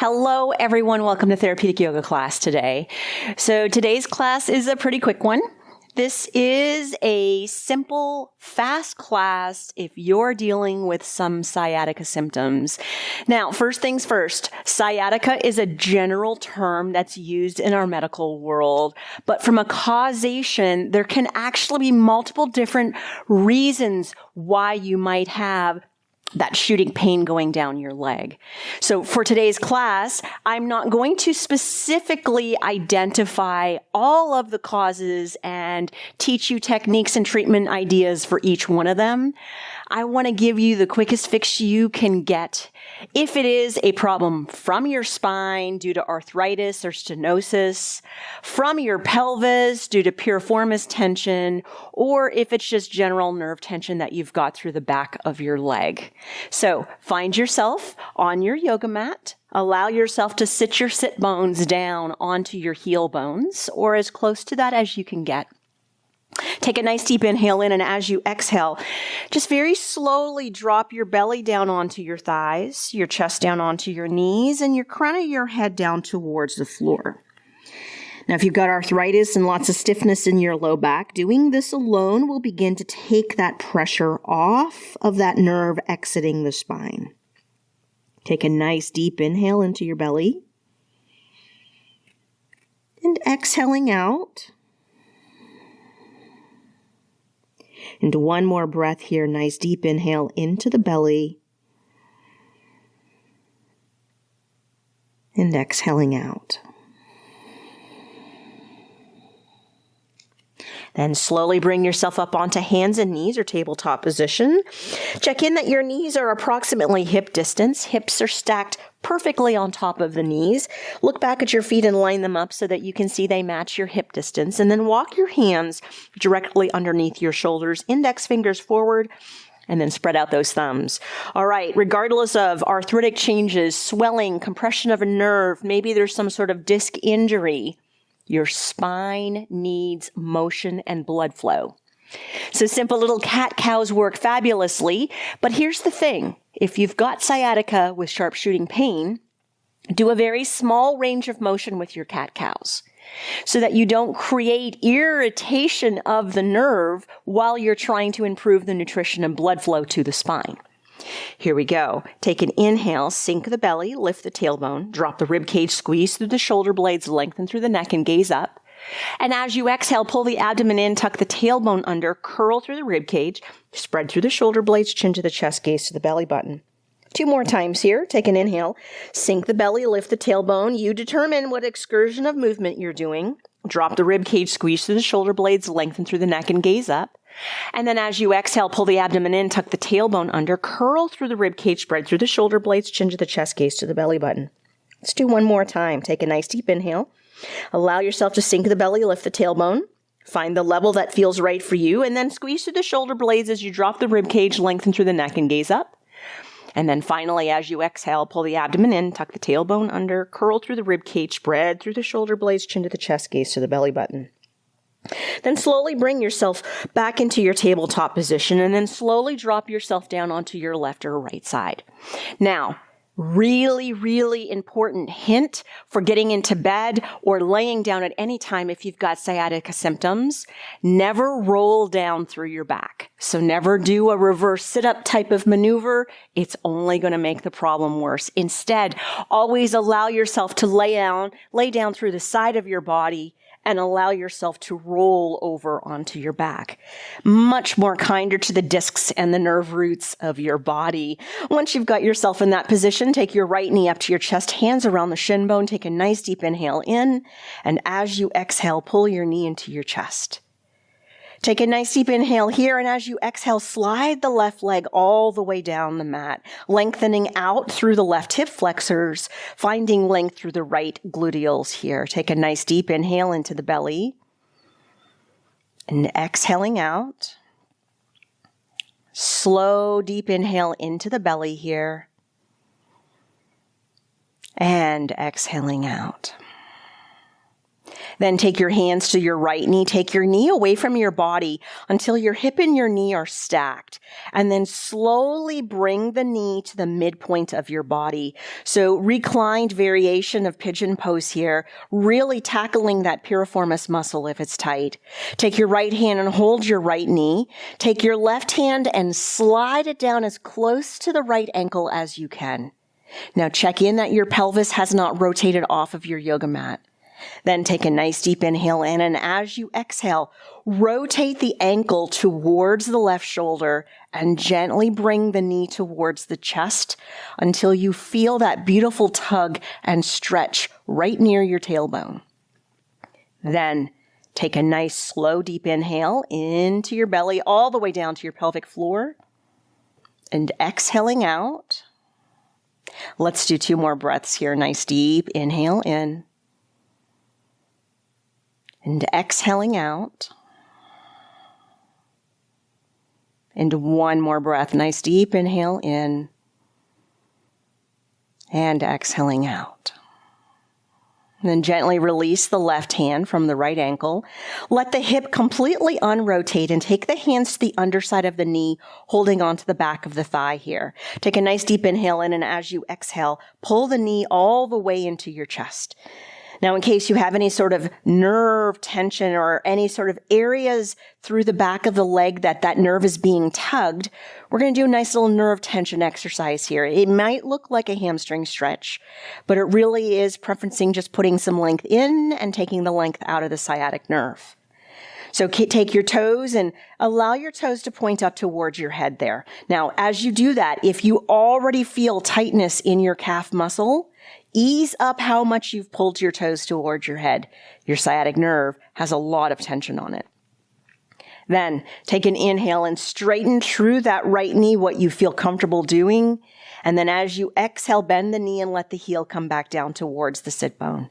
Hello, everyone. Welcome to Therapeutic Yoga class today. So today's class is a pretty quick one. This is a simple, fast class if you're dealing with some sciatica symptoms. Now, first things first, sciatica is a general term that's used in our medical world, but from a causation, there can actually be multiple different reasons why you might have that shooting pain going down your leg. So for today's class, I'm not going to specifically identify all of the causes and teach you techniques and treatment ideas for each one of them. I want to give you the quickest fix you can get. If it is a problem from your spine due to arthritis or stenosis, from your pelvis due to piriformis tension, or if it's just general nerve tension that you've got through the back of your leg. So find yourself on your yoga mat. Allow yourself to sit your sit bones down onto your heel bones, or as close to that as you can get. Take a nice deep inhale in, and as you exhale, just very slowly drop your belly down onto your thighs, your chest down onto your knees, and your crown of your head down towards the floor. Now, if you've got arthritis and lots of stiffness in your low back, doing this alone will begin to take that pressure off of that nerve exiting the spine. Take a nice deep inhale into your belly, and exhaling out. And one more breath here, nice deep inhale into the belly. And exhaling out. Then slowly bring yourself up onto hands and knees or tabletop position. Check in that your knees are approximately hip distance. Hips are stacked perfectly on top of the knees. Look back at your feet and line them up so that you can see they match your hip distance. And then walk your hands directly underneath your shoulders, index fingers forward, and then spread out those thumbs. All right, regardless of arthritic changes, swelling, compression of a nerve, maybe there's some sort of disc injury, your spine needs motion and blood flow. So simple little cat-cows work fabulously, but here's the thing. If you've got sciatica with sharp shooting pain, do a very small range of motion with your cat-cows so that you don't create irritation of the nerve while you're trying to improve the nutrition and blood flow to the spine. Here we go. Take an inhale, sink the belly, lift the tailbone, drop the rib cage, squeeze through the shoulder blades, lengthen through the neck, and gaze up. And as you exhale, pull the abdomen in, tuck the tailbone under, curl through the rib cage, spread through the shoulder blades, chin to the chest, gaze to the belly button. 2 more times here. Take an inhale, sink the belly, lift the tailbone. You determine what excursion of movement you're doing. Drop the rib cage, squeeze through the shoulder blades, lengthen through the neck, and gaze up. And then as you exhale, pull the abdomen in, tuck the tailbone under, curl through the rib cage, spread through the shoulder blades, chin to the chest, gaze to the belly button. Let's do one more time. Take a nice deep inhale. Allow yourself to sink the belly, lift the tailbone. Find the level that feels right for you, and then squeeze through the shoulder blades as you drop the rib cage, lengthen through the neck, and gaze up. And then finally, as you exhale, pull the abdomen in, tuck the tailbone under, curl through the rib cage, spread through the shoulder blades, chin to the chest, gaze to the belly button. Then slowly bring yourself back into your tabletop position, and then slowly drop yourself down onto your left or right side. Now, really, really important hint for getting into bed or laying down at any time if you've got sciatica symptoms, never roll down through your back. So never do a reverse sit-up type of maneuver. It's only going to make the problem worse. Instead, always allow yourself to lay down through the side of your body and allow yourself to roll over onto your back. Much more kinder to the discs and the nerve roots of your body. Once you've got yourself in that position, take your right knee up to your chest, hands around the shin bone, take a nice deep inhale in, and as you exhale, pull your knee into your chest. Take a nice deep inhale here, and as you exhale, slide the left leg all the way down the mat, lengthening out through the left hip flexors, finding length through the right gluteals here. Take a nice deep inhale into the belly, and exhaling out. Slow, deep inhale into the belly here, and exhaling out. Then take your hands to your right knee. Take your knee away from your body until your hip and your knee are stacked. And then slowly bring the knee to the midpoint of your body. So reclined variation of pigeon pose here, really tackling that piriformis muscle if it's tight. Take your right hand and hold your right knee. Take your left hand and slide it down as close to the right ankle as you can. Now check in that your pelvis has not rotated off of your yoga mat. Then take a nice deep inhale in, and as you exhale, rotate the ankle towards the left shoulder and gently bring the knee towards the chest until you feel that beautiful tug and stretch right near your tailbone. Then take a nice slow deep inhale into your belly all the way down to your pelvic floor, and exhaling out. Let's do 2 more breaths here. Nice deep inhale in. And exhaling out. And 1 more breath. Nice deep inhale in. And exhaling out. And then gently release the left hand from the right ankle. Let the hip completely unrotate and take the hands to the underside of the knee, holding onto the back of the thigh here. Take a nice deep inhale in, and as you exhale, pull the knee all the way into your chest. Now, in case you have any sort of nerve tension or any sort of areas through the back of the leg that nerve is being tugged, we're going to do a nice little nerve tension exercise here. It might look like a hamstring stretch, but it really is preferencing just putting some length in and taking the length out of the sciatic nerve. So take your toes and allow your toes to point up towards your head there. Now, as you do that, if you already feel tightness in your calf muscle, ease up how much you've pulled your toes towards your head. Your sciatic nerve has a lot of tension on it. Then take an inhale and straighten through that right knee what you feel comfortable doing. And then as you exhale, bend the knee and let the heel come back down towards the sit bone.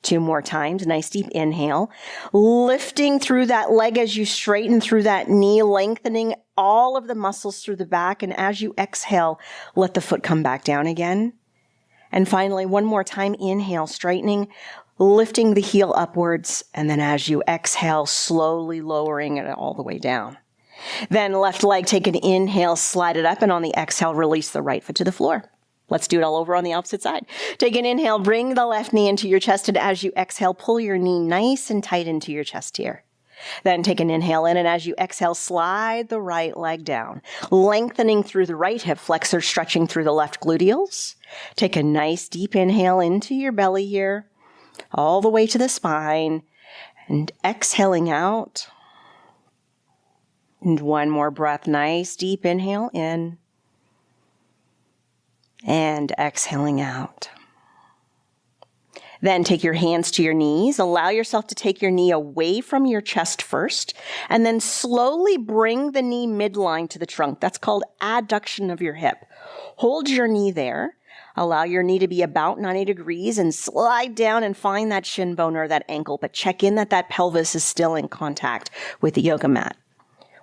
2 more times. Nice deep inhale. Lifting through that leg as you straighten through that knee, lengthening all of the muscles through the back. And as you exhale, let the foot come back down again. And finally, 1 more time, inhale, straightening, lifting the heel upwards. And then as you exhale, slowly lowering it all the way down. Then left leg, take an inhale, slide it up. And on the exhale, release the right foot to the floor. Let's do it all over on the opposite side. Take an inhale, bring the left knee into your chest. And as you exhale, pull your knee nice and tight into your chest here. Then take an inhale in, and as you exhale, slide the right leg down, lengthening through the right hip flexor, stretching through the left gluteals. Take a nice deep inhale into your belly here, all the way to the spine, and exhaling out. And 1 more breath, nice deep inhale in, and exhaling out. Then take your hands to your knees. Allow yourself to take your knee away from your chest first, and then slowly bring the knee midline to the trunk. That's called adduction of your hip. Hold your knee there. Allow your knee to be about 90 degrees and slide down and find that shin bone or that ankle, but check in that pelvis is still in contact with the yoga mat.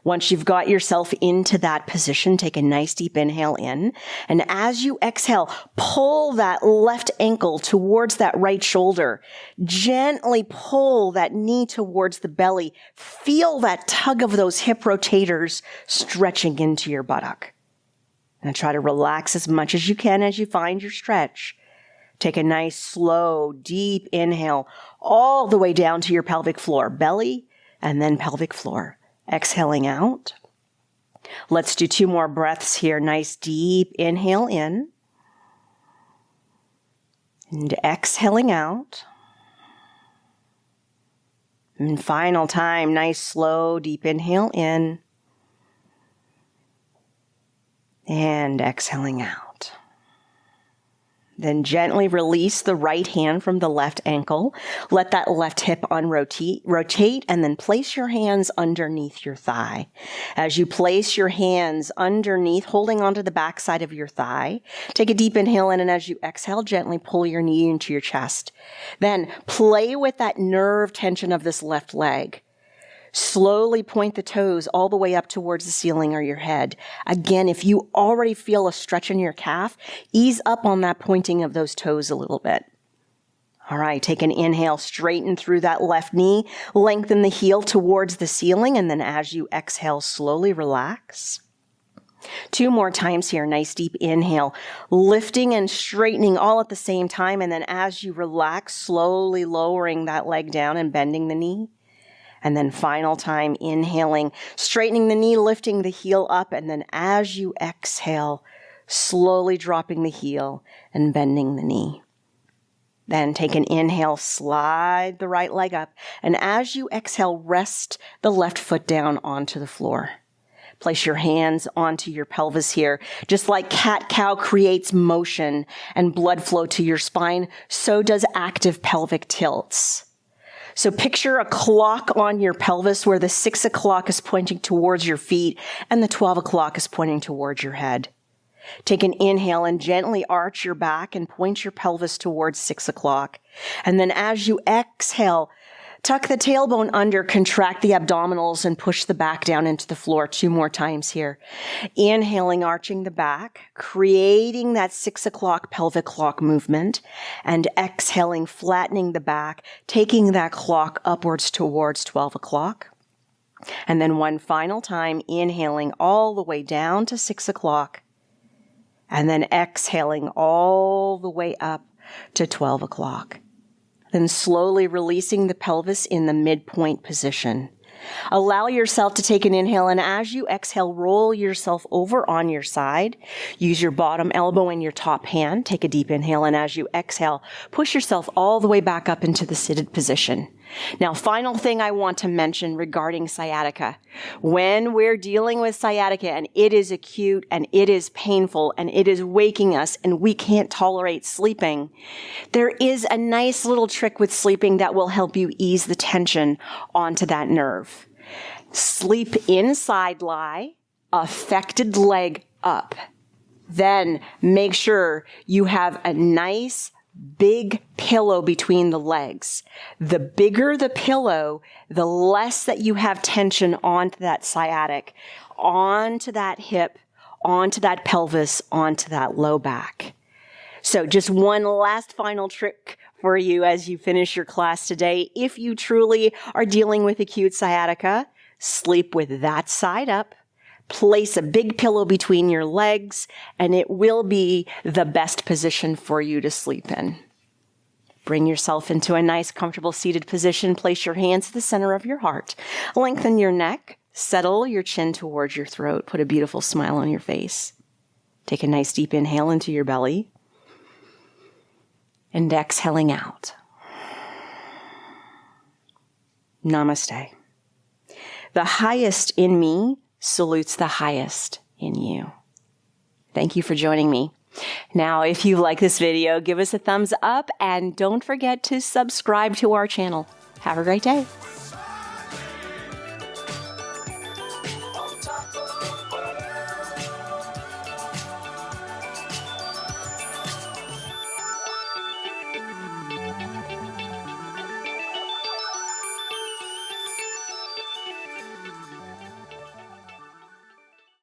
Once you've got yourself into that position, take a nice deep inhale in. And as you exhale, pull that left ankle towards that right shoulder. Gently pull that knee towards the belly. Feel that tug of those hip rotators stretching into your buttock. And try to relax as much as you can as you find your stretch. Take a nice, slow, deep inhale all the way down to your pelvic floor. Belly and then pelvic floor. Exhaling out. Let's do 2 more breaths here. Nice deep inhale in. And exhaling out. And final time, nice slow deep inhale in. And exhaling out. Then gently release the right hand from the left ankle. Let that left hip rotate, and then place your hands underneath your thigh. As you place your hands underneath, holding onto the backside of your thigh, take a deep inhale in, and as you exhale, gently pull your knee into your chest. Then play with that nerve tension of this left leg. Slowly point the toes all the way up towards the ceiling or your head. Again, if you already feel a stretch in your calf, ease up on that pointing of those toes a little bit. All right, take an inhale, straighten through that left knee, lengthen the heel towards the ceiling, and then as you exhale, slowly relax. 2 more times here, nice deep inhale, lifting and straightening all at the same time, and then as you relax, slowly lowering that leg down and bending the knee. And then final time, inhaling, straightening the knee, lifting the heel up, and then as you exhale, slowly dropping the heel and bending the knee. Then take an inhale, slide the right leg up, and as you exhale, rest the left foot down onto the floor. Place your hands onto your pelvis here. Just like cat-cow creates motion and blood flow to your spine, so does active pelvic tilts. So picture a clock on your pelvis where the 6 o'clock is pointing towards your feet and the 12 o'clock is pointing towards your head. Take an inhale and gently arch your back and point your pelvis towards 6 o'clock. And then as you exhale, tuck the tailbone under, contract the abdominals, and push the back down into the floor 2 more times here. Inhaling, arching the back, creating that 6 o'clock pelvic clock movement, and exhaling, flattening the back, taking that clock upwards towards 12 o'clock. And then one final time, inhaling all the way down to 6 o'clock, and then exhaling all the way up to 12 o'clock. Then slowly releasing the pelvis in the midpoint position. Allow yourself to take an inhale, and as you exhale, roll yourself over on your side. Use your bottom elbow and your top hand. Take a deep inhale, and as you exhale, push yourself all the way back up into the seated position. Now, final thing I want to mention regarding sciatica. When we're dealing with sciatica and it is acute and it is painful and it is waking us and we can't tolerate sleeping, there is a nice little trick with sleeping that will help you ease the tension onto that nerve. Sleep in side lie, affected leg up. Then make sure you have a nice big pillow between the legs. The bigger the pillow, the less that you have tension onto that sciatic, onto that hip, onto that pelvis, onto that low back. So just one last final trick for you as you finish your class today. If you truly are dealing with acute sciatica, sleep with that side up. Place a big pillow between your legs, and it will be the best position for you to sleep in. Bring yourself into a nice, comfortable seated position. Place your hands at the center of your heart. Lengthen your neck. Settle your chin towards your throat. Put a beautiful smile on your face. Take a nice deep inhale into your belly. And exhaling out. Namaste. The highest in me salutes the highest in you. Thank you for joining me. Now, if you like this video, give us a thumbs up and don't forget to subscribe to our channel. Have a great day.